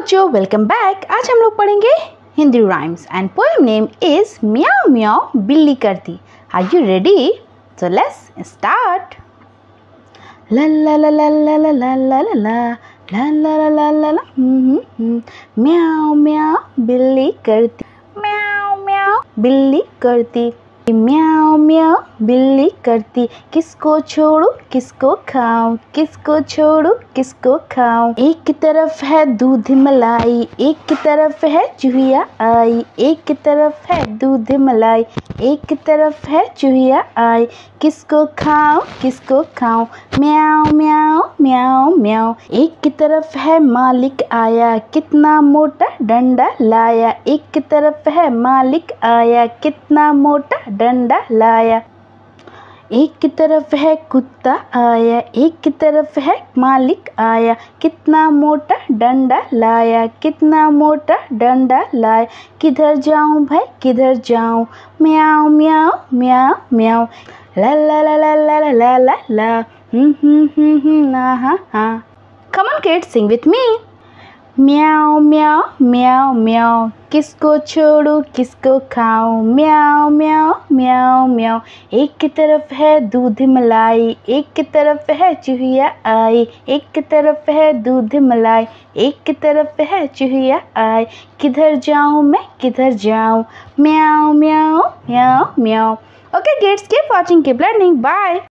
बच्चों, welcome back. आज हम लोग पढ़ेंगे Hindi rhymes and poem name is म्याऊ म्याऊ बिल्ली करती। Are you ready? So let's start. ला ला ला ला ला ला ला ला ला ला ला ला ला ला म्याऊ म्याऊ बिल्ली करती, म्याऊ म्याऊ बिल्ली करती, म्याऊ म्याऊ बिल्ली करती, किसको छोड़ू किसको खाऊं, किसको छोड़ू किसको खाऊं। एक की तरफ है दूध मलाई, एक की तरफ है चूहिया आई, एक की तरफ है दूध मलाई, एक की तरफ है चूहिया आई, किसको खाऊं किसको खाऊं, म्याऊ म्याऊ म्याऊ म्याऊ। एक की तरफ है मालिक आया, कितना मोटा डंडा लाया, एक की तरफ है मालिक आया, कितना मोटा डंडा लाया। एक की तरफ है कुत्ता आया, एक की तरफ है मालिक आया, कितना मोटा डंडा लाया, कितना मोटा डंडा लाया। किधर जाऊं भाई किधर जाऊं, म्याऊ म्याऊ म्याऊ म्याऊ। ला ला ला ला ला ला ला ला हा। Come on kids, sing with me. म्याऊ म्याऊ म्याऊ म्याऊ, किसको छोड़ू किसको खाऊं, म्याऊ म्याऊ म्याऊ म्याऊ। एक की तरफ है दूध मलाई, एक की तरफ है चूहिया आई, एक की तरफ है दूध मलाई, एक की तरफ है चूहिया आई। किधर जाऊं मैं किधर जाऊं, म्याऊ म्याऊ म्याऊ म्याऊ। Okay kids, keep watching, keep learning. Bye.